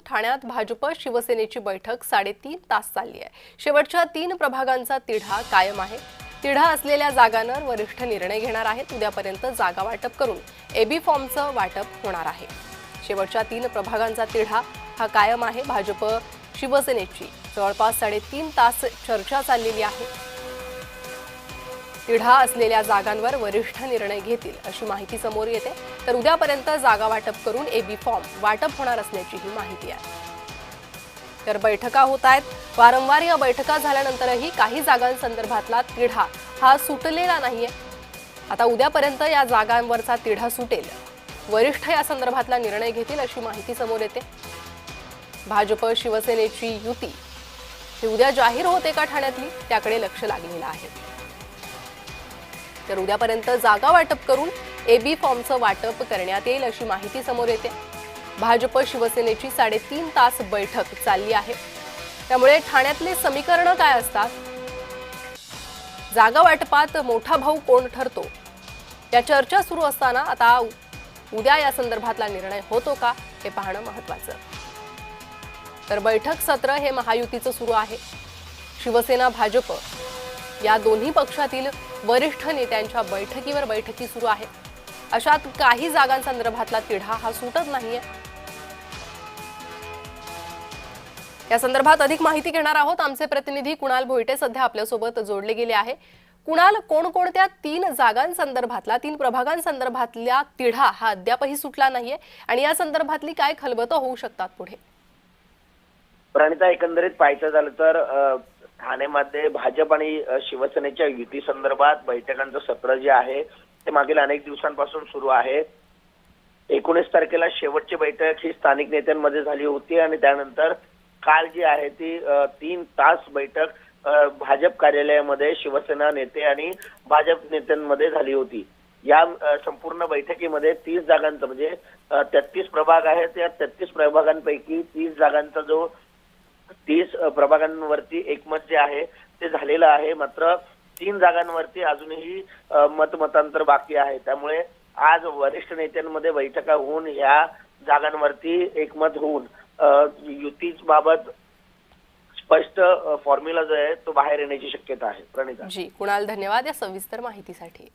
ठाण्यात भाजप शिवसेनेची बैठक 3.5 तास चालली आहे। शेवटच्या 3 प्रभागांचा तिढा कायम आहे। तिढा असलेल्या जागांवर वरिष्ठ निर्णय घेणार आहेत। उद्यापर्यंत जागा वाटप करून एबी फॉर्मचं वाटप होणार आहे। शेवटच्या 3 प्रभागांचा तिढा हा कायम आहे। भाजप शिवसेनेची जवळपास 3.5 तास चर्चा चाललेली आहे। तिढा असलेल्या जागांवर वरिष्ठ निर्णय घेतील अशी माहिती समोर येते। तर उद्यापर्यंत जागा वाटप करून एबी फॉर्म वाटप होणार असल्याची ही माहिती आहे। तर बैठका होत आहेत। वारंवार या बैठका झाल्यानंतरही काही जागांसंदर्भातला तिढा हा सुटलेला नाहीये। आता उद्यापर्यंत या जागांवरचा तिढा सुटेल। वरिष्ठ या संदर्भातला निर्णय घेतील अशी माहिती समोर येते। भाजप शिवसेनेची युती ही उद्या जाहीर होते का ठाण्यातली, त्याकडे लक्ष लागलेलं आहे। तर उद्यापर्यंत जागा वाटप करून एबी फॉर्मचं वाटप करण्यात येईल अशी माहिती समोर येते। भाजप शिवसेनेची 3.5 तास बैठक चालली आहे। त्यामुळे ठाण्यातले समीकरण काय असतात, जागा वाटपात मोठा भाऊ कोण ठरतो, या चर्चा सुरू असताना आता उद्या या संदर्भातला निर्णय होतो का हे पाहणं महत्त्वाचं। तर बैठक सत्र हे महायुतीचं सुरू आहे। शिवसेना भाजप या दोन्ही पक्षातील वरिष्ठ नेत्यांच्या बैठकी सुरू आहे। अशात काही जागांसंदर्भातला तिढा हा सुटत नाहीये। या संदर्भात अधिक माहिती घेणार आहोत। आमचे प्रतिनिधी कुणाल भोईटे सध्या आपल्यासोबत जोडले गेले आहे। कुणाल, कोणकोणत्या 3 जागांसंदर्भातला 3 प्रभागांसंदर्भातला तिढा हा अद्यापही सुटला नाहीये आणि या संदर्भातली काय खलबतं होऊ शकतात पुढे? प्रणिता, एकंदरीत पाहायचं झालं तर ठाण्यामध्ये भाजप आणि शिवसेनेच्या युती संदर्भात बैठकांचं सत्र जे आहे ते मागील अनेक दिवसांपासून सुरू आहे। 19 तारखेला शेवटची बैठक ही स्थानिक नेत्यांमध्ये झाली होती आणि त्यानंतर काल जी आहे ती 3 तास बैठक भाजप कार्यालयामध्ये शिवसेना नेते आणि भाजप नेत्यांमध्ये झाली होती। या संपूर्ण बैठकीमध्ये 30 जागांचं म्हणजे 33 प्रभाग आहेत। या 33 प्रभागांपैकी 30 जागांचा जो 30 प्रभागांवरती एकमत जे आहे ते झालेलं आहे। मात्र 3 जागांवरती अजूनही मतमतांतर बाकी आहे। त्यामुळे आज वरिष्ठ नेत्यांमध्ये बैठका होऊन या जागांवरती एकमत होऊन युतीबाबत स्पष्ट फॉर्म्युला जो आहे तो बाहेर येण्याची शक्यता आहे। प्रणिता जी, कुणाल धन्यवाद या सविस्तर माहितीसाठी।